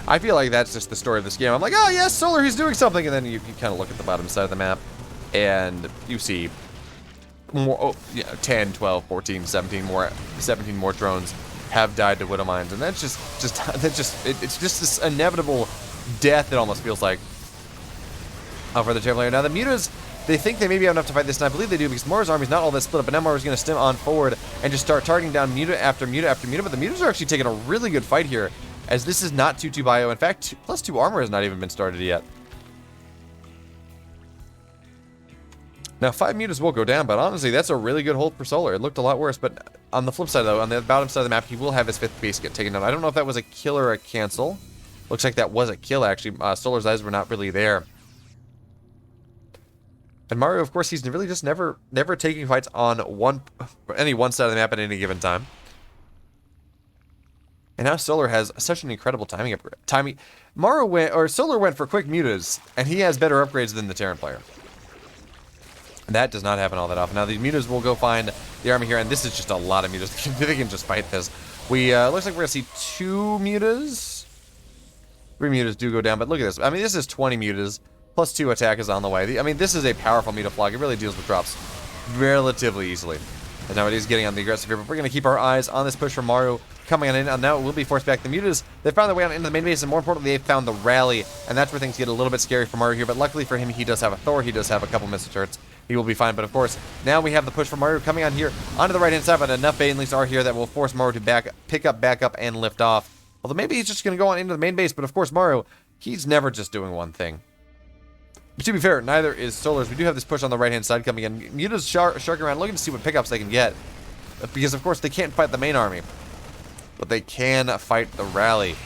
A: I feel like that's just the story of this game. I'm like, oh yes, Solar, he's doing something, and then you kind of look at the bottom side of the map, and you see more, 10, 12, 14, 17 more drones have died to Widow Mines, and it's just this inevitable death. It almost feels like for the Terran player. Now the mutas, they think they maybe have enough to fight this, and I believe they do, because MARU's army's not all that split up. But now MARU's going to stem on forward and just start targeting down muta after muta after muta. But the mutas are actually taking a really good fight here, as this is not 2-2 bio. In fact, +2 armor has not even been started yet. Now, 5 mutas will go down, but honestly, that's a really good hold for Solar. It looked a lot worse, but on the flip side, though, on the bottom side of the map, he will have his 5th base get taken down. I don't know if that was a kill or a cancel. Looks like that was a kill, actually. Solar's eyes were not really there. And MARU, of course, he's really just never taking fights on any one side of the map at any given time. And now Solar has such an incredible timing upgrade. Solar went for quick mutas, and he has better upgrades than the Terran player. That does not happen all that often. Now, the mutas will go find the army here, and this is just a lot of mutas. They can just fight this. Looks like we're going to see 2 mutas. 3 mutas do go down, but look at this. I mean, this is 20 mutas, plus 2 attack is on the way. I mean, this is a powerful muta flock. It really deals with drops relatively easily. And now it is getting on the aggressive here, but we're going to keep our eyes on this push from MARU coming on in. And now it will be forced back. The mutas, they found their way on into the main base, and more importantly, they found the rally. And that's where things get a little bit scary for MARU here. But luckily for him, he does have a Thor. He does have a couple missile turrets. He will be fine. But of course, now we have the push from MARU coming on here onto the right-hand side. But enough Banelings are here that will force MARU to pick up, back up, and lift off. Although maybe he's just going to go on into the main base. But of course, MARU, he's never just doing one thing. But to be fair, neither is Solar's. We do have this push on the right-hand side coming in. Muta's sharking around, looking to see what pickups they can get. Because, of course, they can't fight the main army. But they can fight the rally.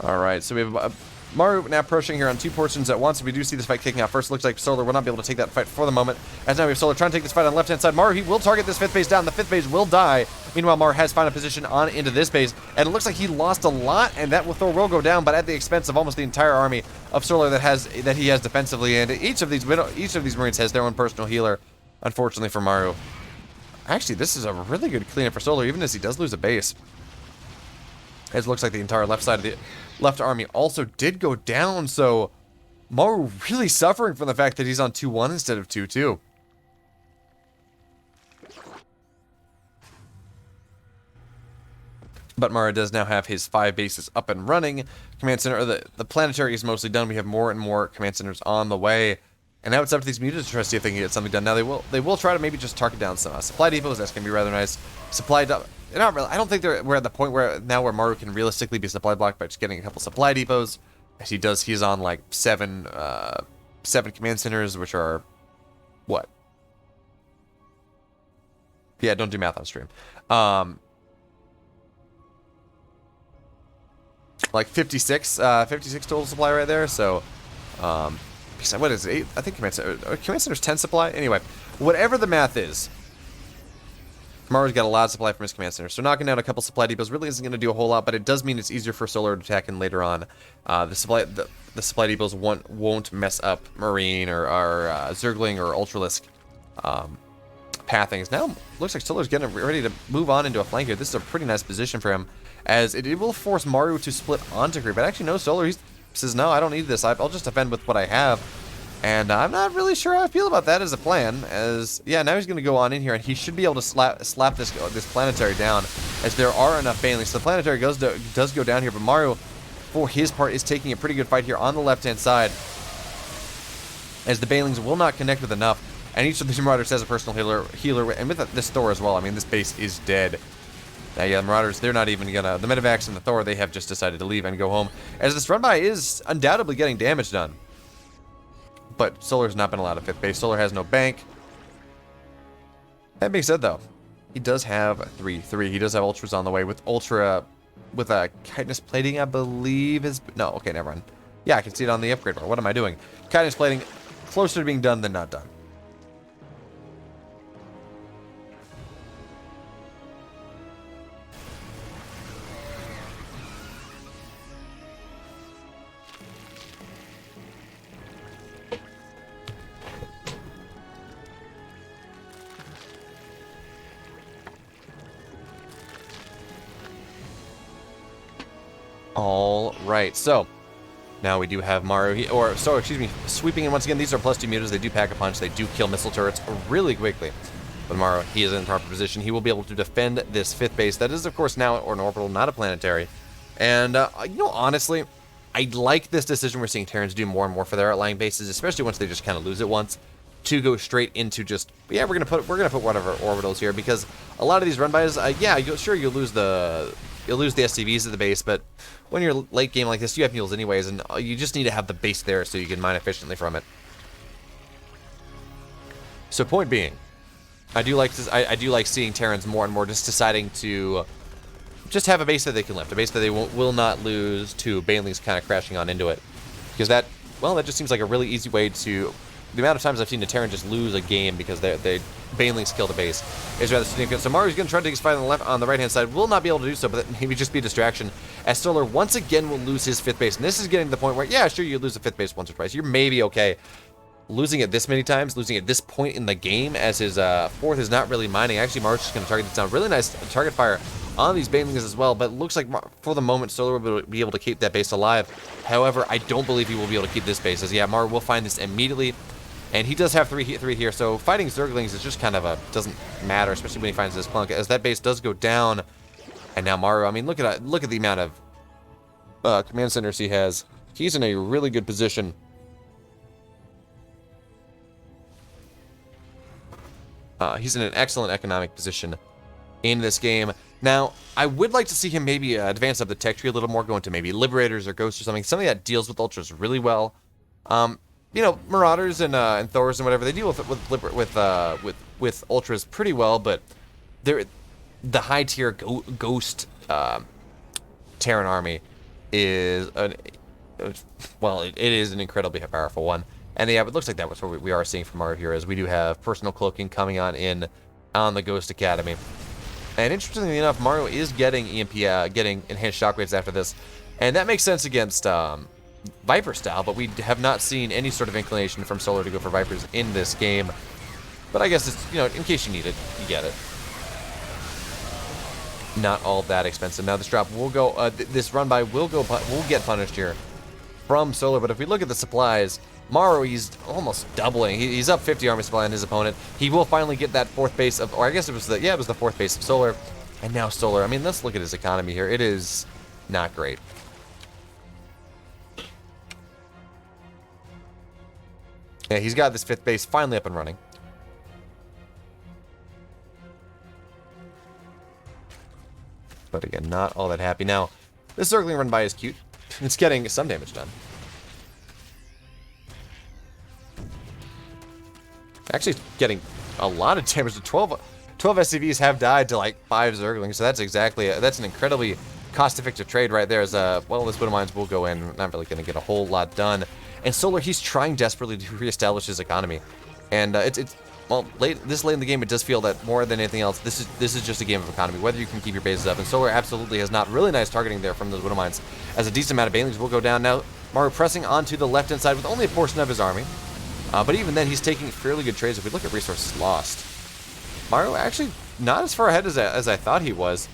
A: Alright, so we have MARU now approaching here on 2 portions at once. We do see this fight kicking out first. Looks like Solar will not be able to take that fight for the moment. As now we have Solar trying to take this fight on the left-hand side. MARU, he will target this 5th base down. The 5th base will die. Meanwhile, MARU has found a position on into this base. And it looks like he lost a lot, and that Thor will go down, but at the expense of almost the entire army of Solar that he has defensively. And each of these Marines has their own personal healer, unfortunately for MARU. Actually, this is a really good cleanup for Solar, even as he does lose a base. As it looks like the entire left side of the left army also did go down, so MARU really suffering from the fact that he's on 2-1 instead of 2-2. But MARU does now have his 5 bases up and running. Command center, or the planetary is mostly done. We have more and more command centers on the way. And now it's up to these mutas to try to see if they can get something done. Now they will try to maybe just target down some supply depots. That's gonna be rather nice. Not really. I don't think we're at the point where MARU can realistically be supply blocked by just getting a couple supply depots. As he's on like 7 command centers, which are what? Yeah, don't do math on stream. Like 56 total supply right there. So, what is it? 8? I think command center's 10 supply. Anyway, whatever the math is, MARU's got a lot of supply from his command center, so knocking down a couple supply depots really isn't going to do a whole lot, but it does mean it's easier for Solar to attack in later on. The supply depots won't mess up Marine or Zergling or Ultralisk pathings. Now, looks like Solar's getting ready to move on into a flank here. This is a pretty nice position for him, as it will force MARU to split onto creep. But actually, no, Solar, he says, no, I don't need this. I'll just defend with what I have. And I'm not really sure how I feel about that as a plan, as, yeah, now he's going to go on in here, and he should be able to slap this planetary down, as there are enough Banelings. So the planetary does go down here, but MARU, for his part, is taking a pretty good fight here on the left-hand side, as the Banelings will not connect with enough, and each of these Marauders has a personal healer, and with this Thor as well. I mean, this base is dead. Now, yeah, the Marauders, they're not even gonna, the Medivacs and the Thor, they have just decided to leave and go home, as this run-by is undoubtedly getting damage done. But Solar's not been allowed a 5th base. Solar has no bank. That being said, though, he does have 3-3. He does have Ultras on the way with a chitinous plating, I believe is... No, okay, never mind. Yeah, I can see it on the upgrade bar. What am I doing? Chitinous plating, closer to being done than not done. All right, so now we do have MARU, sweeping in once again. These are +2 mutas. They do pack a punch. They do kill missile turrets really quickly. But MARU, he is in proper position. He will be able to defend this 5th base. That is, of course, now an orbital, not a planetary. And, honestly, I like this decision we're seeing Terrans do more and more for their outlying bases, especially once they just kind of lose it once, to go straight into just, yeah, we're gonna put whatever orbitals here, because a lot of these run-bys, you'll lose the you'll lose the SCVs at the base, but when you're late game like this, you have mules anyways, and you just need to have the base there so you can mine efficiently from it. So point being, I do like seeing Terrans more and more just deciding to just have a base that they can lift, a base that they will not lose to Banelings kind of crashing on into it, because that just seems like a really easy way to. The amount of times I've seen a Terran just lose a game because they Banelings kill the base is rather significant. So Maru's going to try to take his fight on the right-hand side. Will not be able to do so, but maybe just be a distraction. As Solar once again will lose his 5th base. And this is getting to the point where, yeah, sure, you lose a 5th base once or twice. You're maybe okay. Losing it this many times, losing at this point in the game as his 4th is not really mining. Actually, Maru's just going to target this down. Really nice target fire on these Banelings as well, but it looks like for the moment Solar will be able to keep that base alive. However, I don't believe he will be able to keep this base, as yeah, Maru will find this immediately. And he does have 3 here, so fighting Zerglings is just kind of doesn't matter, especially when he finds this plunk, as that base does go down. And now Maru, I mean, look at the amount of command centers he has. He's in a really good position. He's in an excellent economic position in this game. Now, I would like to see him maybe advance up the tech tree a little more, go into maybe Liberators or Ghosts or something that deals with Ultras really well. You know, Marauders and Thors and whatever, they deal with Ultras pretty well, but the high tier Ghost Terran army is it is an incredibly powerful one. And yeah, it looks like that's what we are seeing from our heroes. We do have personal cloaking coming on the Ghost Academy. And interestingly enough, Maru is getting EMP, getting enhanced shockwaves after this, and that makes sense against Viper style, but we have not seen any sort of inclination from Solar to go for Vipers in this game. But I guess it's, you know, in case you need it, you get it. Not all that expensive. Now this drop will go, this run by will get punished here from Solar. But if we look at the supplies, Maru, he's almost doubling. He's up 50 army supply on his opponent. He will finally get that 4th base of, or I guess it was the 4th base of Solar. And now Solar, I mean, let's look at his economy here. It is not great. Yeah, he's got this 5th base finally up and running. But again, not all that happy. Now, this Zergling run by is cute. It's getting some damage done. Actually, getting a lot of damage. 12 SCVs have died to like 5 Zerglings, so that's an incredibly cost-effective trade right there. As well, this Widow Mines will go in. Not really going to get a whole lot done. And Solar, he's trying desperately to reestablish his economy, and this late in the game, it does feel that more than anything else, this is just a game of economy, whether you can keep your bases up. And Solar absolutely has not really nice targeting there from those Widow Mines, as a decent amount of Banelings will go down. Now, Maru pressing onto the left-hand side with only a portion of his army, but even then, he's taking fairly good trades. If we look at resources lost, Maru actually not as far ahead as I thought he was,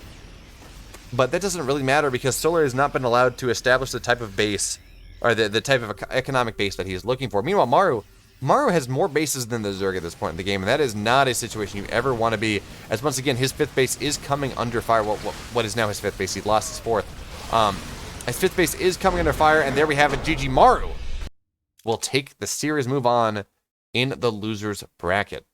A: but that doesn't really matter because Solar has not been allowed to establish the type of base, or the type of economic base that he is looking for. Meanwhile, Maru has more bases than the Zerg at this point in the game, and that is not a situation you ever want to be, as once again, his 5th base is coming under fire. What is now his 5th base? He lost his 4th. His 5th base is coming under fire, and there we have it. GG. Maru will take the series move on in the losers bracket.